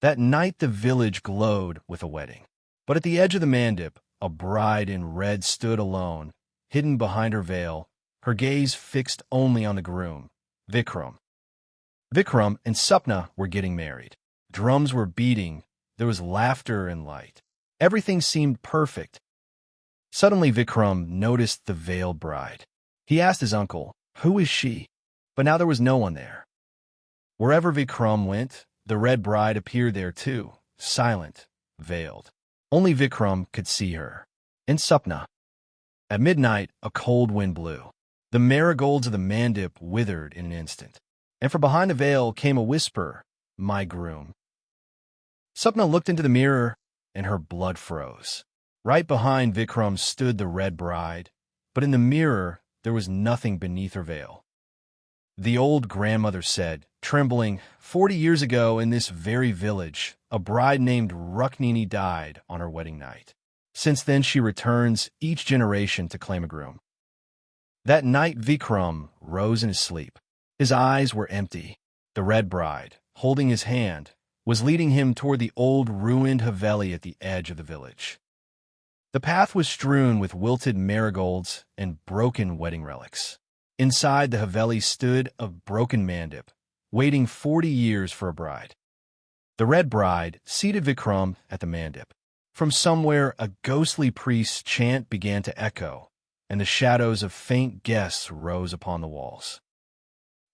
That night the village glowed with a wedding. But at the edge of the mandip, a bride in red stood alone, hidden behind her veil, her gaze fixed only on the groom, Vikram. Vikram and Sapna were getting married. Drums were beating, there was laughter and light. Everything seemed perfect. Suddenly Vikram noticed the veiled bride. He asked his uncle, "Who is she?" But now there was no one there. Wherever Vikram went, the red bride appeared there too, silent, veiled. Only Vikram could see her. In Sapna. At midnight, a cold wind blew. The marigolds of the mandip withered in an instant. And from behind the veil came a whisper, "My groom." Sapna looked into the mirror, and her blood froze. Right behind Vikram stood the red bride, but in the mirror there was nothing beneath her veil. The old grandmother said, trembling, 40 years ago in this very village, a bride named Rukmini died on her wedding night. Since then she returns each generation to claim a groom. That night Vikram rose in his sleep. His eyes were empty. The red bride, holding his hand, was leading him toward the old ruined Haveli at the edge of the village. The path was strewn with wilted marigolds and broken wedding relics. Inside the Haveli stood a broken mandip, waiting 40 years for a bride. The red bride seated Vikram at the mandip. From somewhere, a ghostly priest's chant began to echo, and the shadows of faint guests rose upon the walls.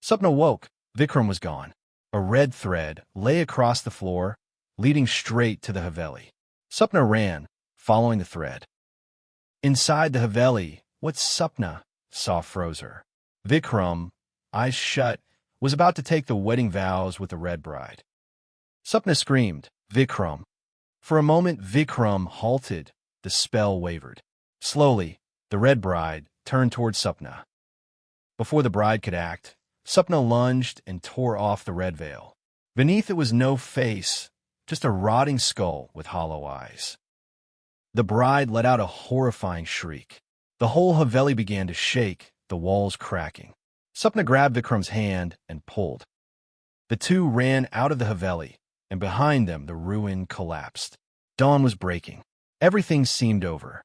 Sapna woke. Vikram was gone. A red thread lay across the floor, leading straight to the Haveli. Sapna ran, following the thread. Inside the Haveli, what Sapna saw froze her. Vikram, eyes shut, was about to take the wedding vows with the red bride. Sapna screamed, "Vikram!" For a moment, Vikram halted. The spell wavered. Slowly, the red bride turned toward Sapna. Before the bride could act, Sapna lunged and tore off the red veil. Beneath it was no face, just a rotting skull with hollow eyes. The bride let out a horrifying shriek. The whole Haveli began to shake, the walls cracking. Sapna grabbed Vikram's hand and pulled. The two ran out of the Haveli, and behind them the ruin collapsed. Dawn was breaking. Everything seemed over.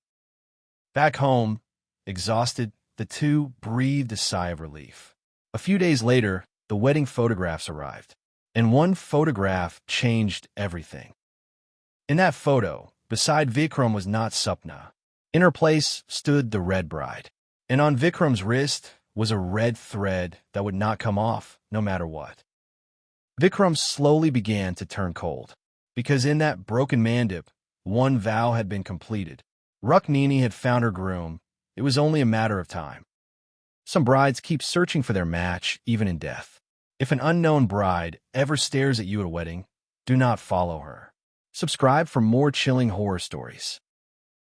Back home, exhausted, the two breathed a sigh of relief. A few days later, the wedding photographs arrived, and one photograph changed everything. In that photo, beside Vikram was not Sapna. In her place stood the red bride, and on Vikram's wrist was a red thread that would not come off, no matter what. Vikram slowly began to turn cold, because in that broken mandip, one vow had been completed. Rukmini had found her groom. It was only a matter of time. Some brides keep searching for their match, even in death. If an unknown bride ever stares at you at a wedding, do not follow her. Subscribe for more chilling horror stories.